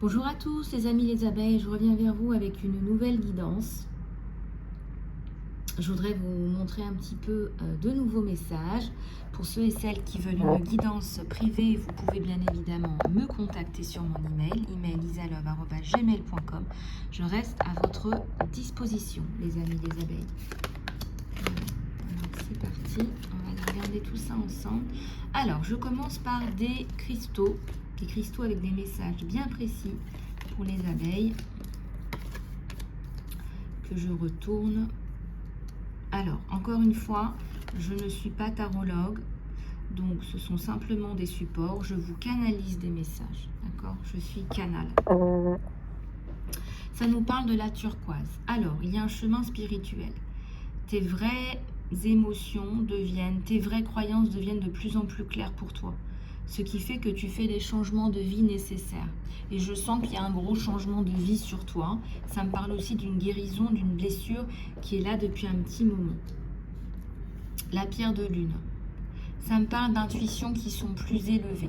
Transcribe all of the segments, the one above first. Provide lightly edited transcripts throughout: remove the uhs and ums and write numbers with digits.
Bonjour à tous les amis les abeilles, je reviens vers vous avec une nouvelle guidance. Je voudrais vous montrer un petit peu de nouveaux messages. Pour ceux et celles qui veulent une guidance privée, vous pouvez bien évidemment me contacter sur mon email isalove@gmail.com. Je reste à votre disposition les amis les abeilles. Alors c'est parti, on va regarder tout ça ensemble. Alors je commence par des cristaux avec des messages bien précis pour les abeilles que je retourne. Alors encore une fois, je ne suis pas tarologue, donc ce sont simplement des supports. Je vous canalise des messages, d'accord? Je suis canal. Ça nous parle de la turquoise. Alors il y a un chemin spirituel. Tes vraies émotions tes vraies croyances deviennent de plus en plus claires pour toi. Ce qui fait que tu fais des changements de vie nécessaires. Et je sens qu'il y a un gros changement de vie sur toi. Ça me parle aussi d'une guérison, d'une blessure qui est là depuis un petit moment. La pierre de lune. Ça me parle d'intuitions qui sont plus élevées.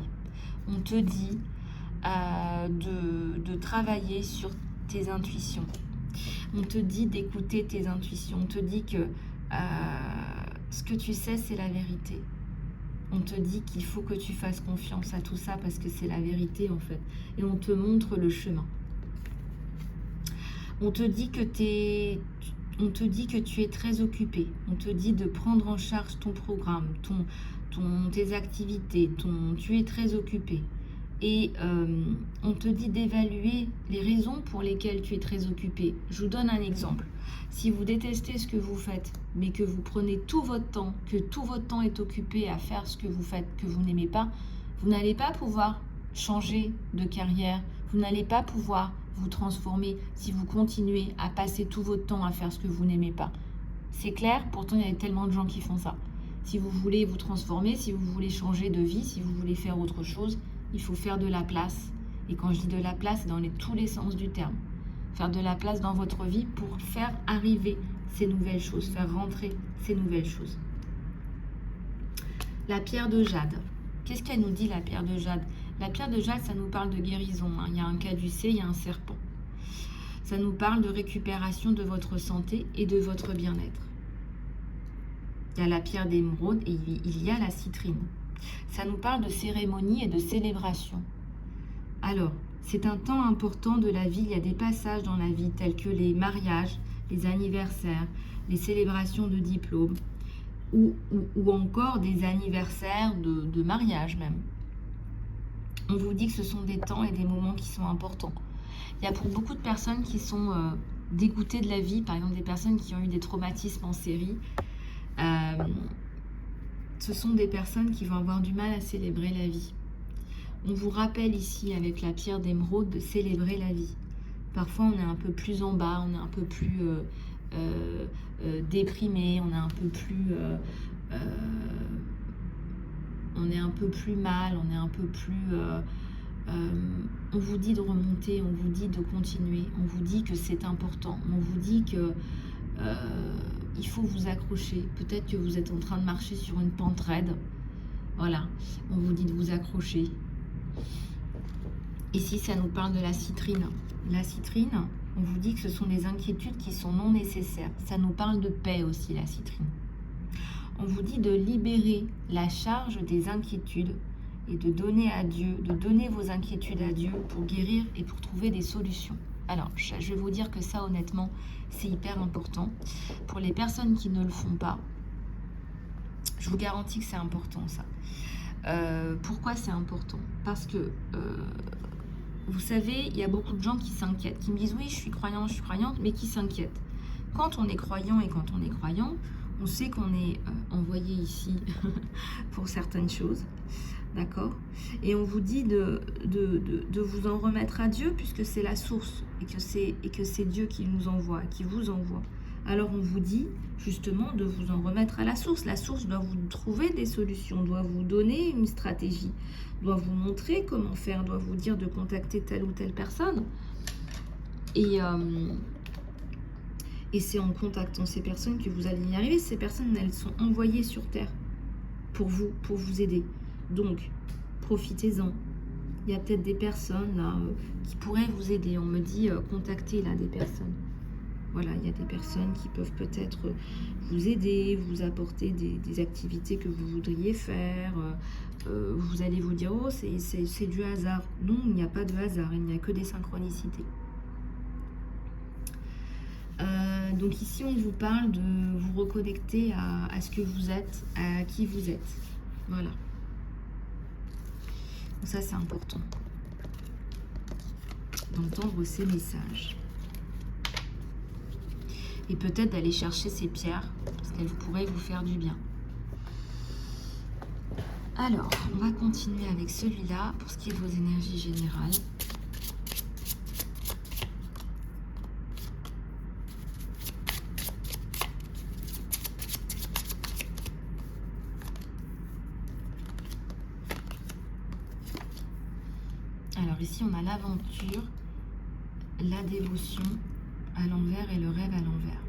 On te dit de travailler sur tes intuitions. On te dit d'écouter tes intuitions. On te dit que ce que tu sais, c'est la vérité. On te dit qu'il faut que tu fasses confiance à tout ça parce que c'est la vérité en fait. Et on te montre le chemin. On te dit que tu es très occupé. On te dit de prendre en charge ton programme, tes activités. Tu es très occupé. Et on te dit d'évaluer les raisons pour lesquelles tu es très occupé. Je vous donne un exemple. Si vous détestez ce que vous faites, mais que vous prenez tout votre temps, que tout votre temps est occupé à faire ce que vous faites, que vous n'aimez pas, vous n'allez pas pouvoir changer de carrière, vous n'allez pas pouvoir vous transformer si vous continuez à passer tout votre temps à faire ce que vous n'aimez pas. C'est clair? Pourtant, il y a tellement de gens qui font ça. Si vous voulez vous transformer, si vous voulez changer de vie, si vous voulez faire autre chose, il faut faire de la place. Et quand je dis de la place, c'est dans tous les sens du terme. Faire de la place dans votre vie pour faire arriver ces nouvelles choses, faire rentrer ces nouvelles choses. La pierre de jade. Qu'est-ce qu'elle nous dit, la pierre de jade? La pierre de jade, ça nous parle de guérison. Il y a un caducée, il y a un serpent. Ça nous parle de récupération de votre santé et de votre bien-être. Il y a la pierre d'émeraude et il y a la citrine. Ça nous parle de cérémonie et de célébration. Alors, c'est un temps important de la vie. Il y a des passages dans la vie tels que les mariages, les anniversaires, les célébrations de diplômes ou encore des anniversaires de mariage même. On vous dit que ce sont des temps et des moments qui sont importants. Il y a pour beaucoup de personnes qui sont dégoûtées de la vie, par exemple des personnes qui ont eu des traumatismes en série. Ce sont des personnes qui vont avoir du mal à célébrer la vie. On vous rappelle ici, avec la pierre d'émeraude, de célébrer la vie. Parfois, on est un peu plus en bas, on est un peu plus déprimé, on est un peu plus... on est un peu plus mal, on est un peu plus... on vous dit de remonter, on vous dit de continuer, on vous dit que c'est important, on vous dit que... il faut vous accrocher. Peut-être que vous êtes en train de marcher sur une pente raide. Voilà, on vous dit de vous accrocher. Ici, ça nous parle de la citrine. La citrine, on vous dit que ce sont des inquiétudes qui sont non nécessaires. Ça nous parle de paix aussi, la citrine. On vous dit de libérer la charge des inquiétudes et de donner à Dieu, de donner vos inquiétudes à Dieu pour guérir et pour trouver des solutions. Alors, je vais vous dire que ça, honnêtement, c'est hyper important. Pour les personnes qui ne le font pas, je vous garantis que c'est important, ça. Pourquoi c'est important? Parce que, vous savez, il y a beaucoup de gens qui s'inquiètent, qui me disent « Oui, je suis croyante », mais qui s'inquiètent. Quand on est croyant et quand on est croyant, on sait qu'on est envoyé ici pour certaines choses. D'accord? Et on vous dit de vous en remettre à Dieu puisque c'est la source et que c'est Dieu qui nous envoie, qui vous envoie. Alors on vous dit justement de vous en remettre à la source. La source doit vous trouver des solutions, doit vous donner une stratégie, doit vous montrer comment faire, doit vous dire de contacter telle ou telle personne. Et c'est en contactant ces personnes que vous allez y arriver. Ces personnes, elles sont envoyées sur Terre pour vous aider. Donc, profitez-en. Il y a peut-être des personnes là qui pourraient vous aider. On me dit contactez là des personnes. Voilà, il y a des personnes qui peuvent peut-être vous aider, vous apporter des activités que vous voudriez faire. Vous allez vous dire, oh, c'est du hasard. Non, il n'y a pas de hasard, il n'y a que des synchronicités. Donc ici, on vous parle de vous reconnecter à ce que vous êtes, à qui vous êtes. Voilà. Donc ça, c'est important d'entendre ces messages. Et peut-être d'aller chercher ces pierres, parce qu'elles pourraient vous faire du bien. Alors, on va continuer avec celui-là, pour ce qui est de vos énergies générales. Alors ici, on a l'aventure, la dévotion à l'envers et le rêve à l'envers.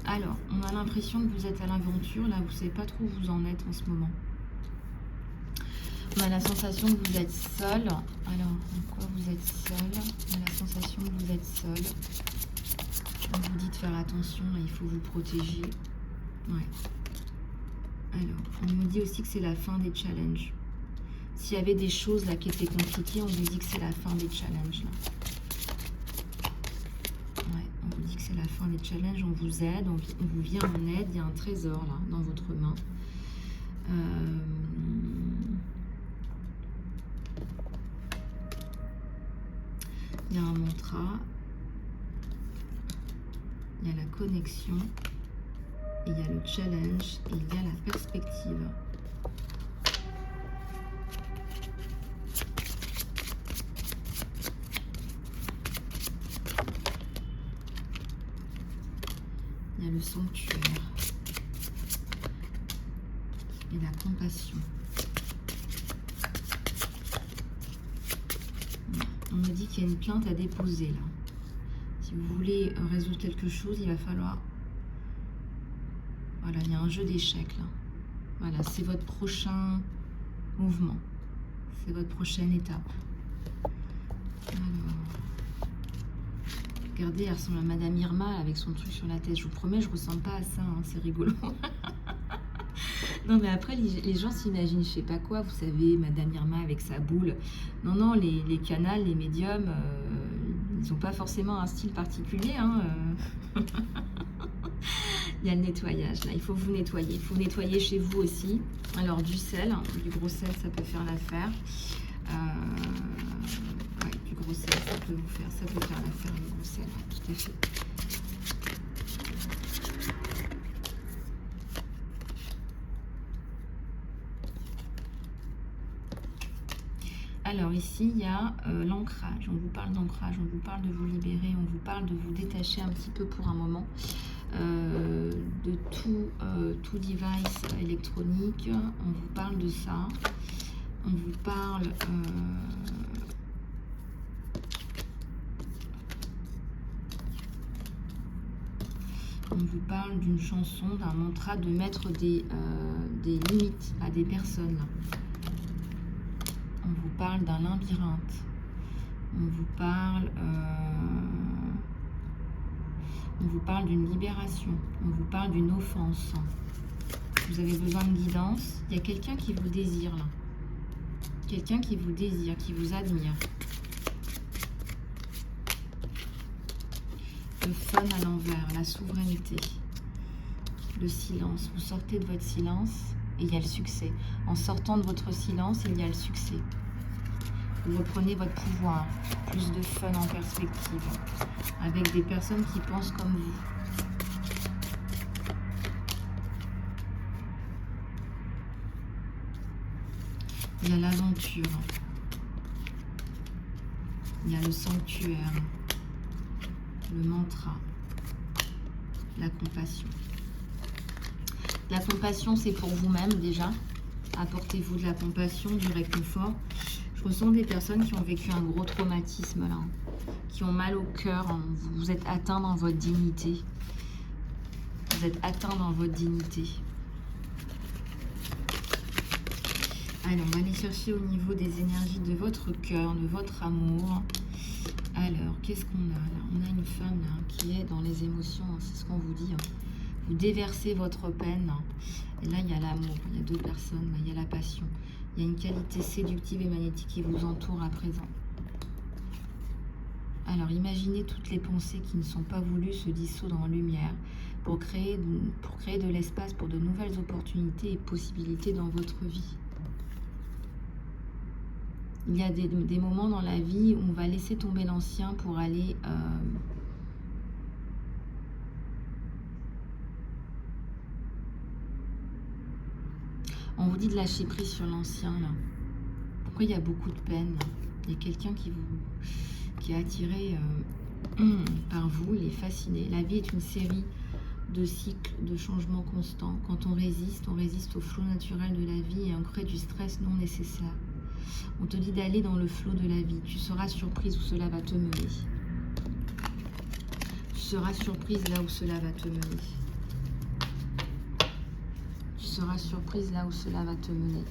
Alors, on a l'impression que vous êtes à l'aventure, là, vous ne savez pas trop où vous en êtes en ce moment. On a la sensation que vous êtes seul. Alors, en quoi vous êtes seul? On a la sensation que vous êtes seul. On vous dit de faire attention, là, il faut vous protéger. Ouais. Alors, on me dit aussi que c'est la fin des challenges. S'il y avait des choses là qui étaient compliquées, on vous dit que c'est la fin des challenges là. Ouais, on vous dit que c'est la fin des challenges, on vous aide, on vous vient en aide, il y a un trésor là dans votre main. Il y a un mantra, il y a la connexion, il y a le challenge et il y a la perspective. Il y a le sanctuaire et la compassion. On me dit qu'il y a une plainte à déposer là. Si vous voulez résoudre quelque chose, il va falloir... Voilà, il y a un jeu d'échecs là. Voilà, c'est votre prochain mouvement. C'est votre prochaine étape. Alors... Regardez, elle ressemble à Madame Irma avec son truc sur la tête. Je vous promets, je ne ressemble pas à ça, hein, c'est rigolo. Non, mais après, les gens s'imaginent, je sais pas quoi, vous savez, Madame Irma avec sa boule. Non, non, les canals, les médiums, ils n'ont pas forcément un style particulier. Hein, Il y a le nettoyage, là, il faut vous nettoyer. Il faut nettoyer chez vous aussi. Alors, du sel, du gros sel, ça peut faire l'affaire. Ouais, du gros sel, ça peut faire l'affaire, le gros sel, tout à fait. Alors ici, il y a l'ancrage. On vous parle d'ancrage, on vous parle de vous libérer, on vous parle de vous détacher un petit peu pour un moment de tout device électronique. On vous parle de ça. On vous parle... on vous parle d'une chanson, d'un mantra, de mettre des limites à des personnes. On vous parle d'un labyrinthe. On vous parle d'une libération. On vous parle d'une offense. Vous avez besoin de guidance. Il y a quelqu'un qui vous désire là. Quelqu'un qui vous désire, qui vous admire. Le fun à l'envers, la souveraineté, le silence. Vous sortez de votre silence et il y a le succès. En sortant de votre silence, il y a le succès. Vous reprenez votre pouvoir, plus de fun en perspective, avec des personnes qui pensent comme vous. Il y a l'aventure, il y a le sanctuaire, le mantra, la compassion. La compassion, c'est pour vous-même déjà. Apportez-vous de la compassion, du réconfort. Je ressens des personnes qui ont vécu un gros traumatisme là, qui ont mal au cœur. Vous êtes atteint dans votre dignité. Vous êtes atteint dans votre dignité. Allez, on va aller chercher au niveau des énergies de votre cœur, de votre amour. Alors, qu'est-ce qu'on a là? On a une femme là, qui est dans les émotions, hein, c'est ce qu'on vous dit. Hein. Vous déversez votre peine. Et là, il y a l'amour, il y a deux personnes, là, il y a la passion. Il y a une qualité séductive et magnétique qui vous entoure à présent. Alors, imaginez toutes les pensées qui ne sont pas voulues se dissoudre en lumière pour créer de l'espace pour de nouvelles opportunités et possibilités dans votre vie. Il y a des moments dans la vie où on va laisser tomber l'ancien pour aller... on vous dit de lâcher prise sur l'ancien, là. Pourquoi il y a beaucoup de peine? Il y a quelqu'un qui est attiré par vous, il est fasciné. La vie est une série de cycles, de changements constants. Quand on résiste au flot naturel de la vie et on crée du stress non nécessaire. On te dit d'aller dans le flot de la vie. Tu seras surprise où cela va te mener. Tu seras surprise là où cela va te mener. Tu seras surprise là où cela va te mener.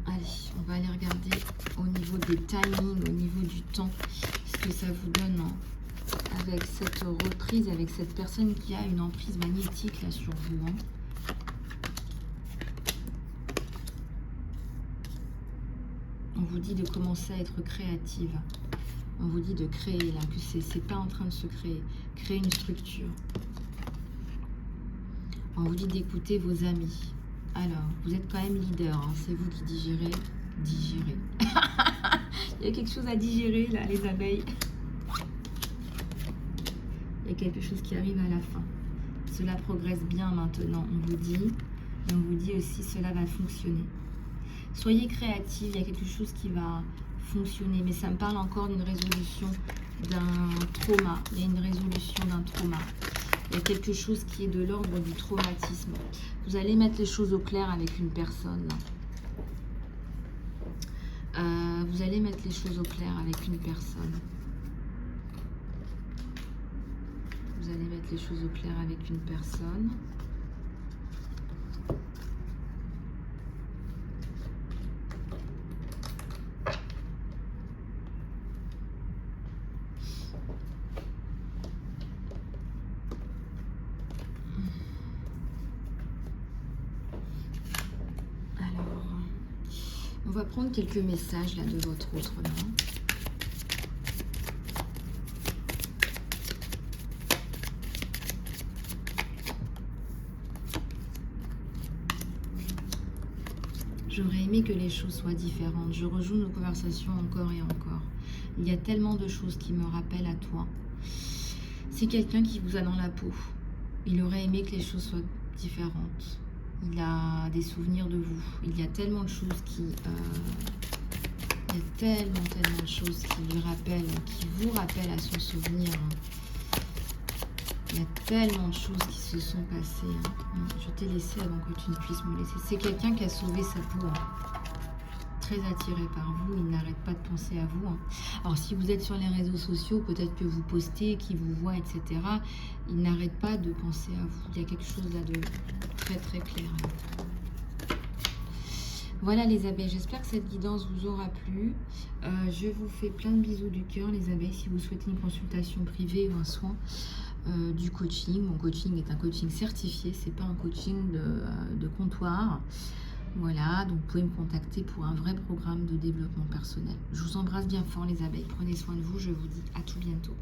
Allez, on va aller regarder au niveau des timings, au niveau du temps, ce que ça vous donne avec cette reprise, avec cette personne qui a une emprise magnétique là sur vous. On vous dit de commencer à être créative. On vous dit de créer là, que c'est pas en train de se créer. Créer une structure. On vous dit d'écouter vos amis. Alors, vous êtes quand même leader, hein, c'est vous qui digérez. Digérez. Il y a quelque chose à digérer là, les abeilles. Il y a quelque chose qui arrive à la fin. Cela progresse bien maintenant, on vous dit. Et on vous dit aussi, cela va fonctionner. Soyez créatifs, il y a quelque chose qui va fonctionner. Mais ça me parle encore d'une résolution d'un trauma. Il y a une résolution d'un trauma. Il y a quelque chose qui est de l'ordre du traumatisme. Vous allez mettre les choses au clair avec une personne. Vous allez mettre les choses au clair avec une personne. Vous allez mettre les choses au clair avec une personne. On va prendre quelques messages là de votre autre main. J'aurais aimé que les choses soient différentes. Je rejoue nos conversations encore et encore. Il y a tellement de choses qui me rappellent à toi. C'est quelqu'un qui vous a dans la peau. Il aurait aimé que les choses soient différentes. Il a des souvenirs de vous. Il y a tellement de choses qui... il y a tellement de choses qui lui rappellent, qui vous rappellent à son souvenir. Il y a tellement de choses qui se sont passées. Je t'ai laissé avant que tu ne puisses me laisser. C'est quelqu'un qui a sauvé sa peau. Très attiré par vous, il n'arrête pas de penser à vous. Alors si vous êtes sur les réseaux sociaux, peut-être que vous postez, qu'il vous voit, etc. Il n'arrête pas de penser à vous. Il y a quelque chose là de très très clair. Voilà les abeilles, j'espère que cette guidance vous aura plu. Je vous fais plein de bisous du cœur les abeilles. Si vous souhaitez une consultation privée ou un soin, du coaching. Mon coaching est un coaching certifié, c'est pas un coaching de comptoir. Voilà, donc vous pouvez me contacter pour un vrai programme de développement personnel. Je vous embrasse bien fort les abeilles, prenez soin de vous, je vous dis à tout bientôt.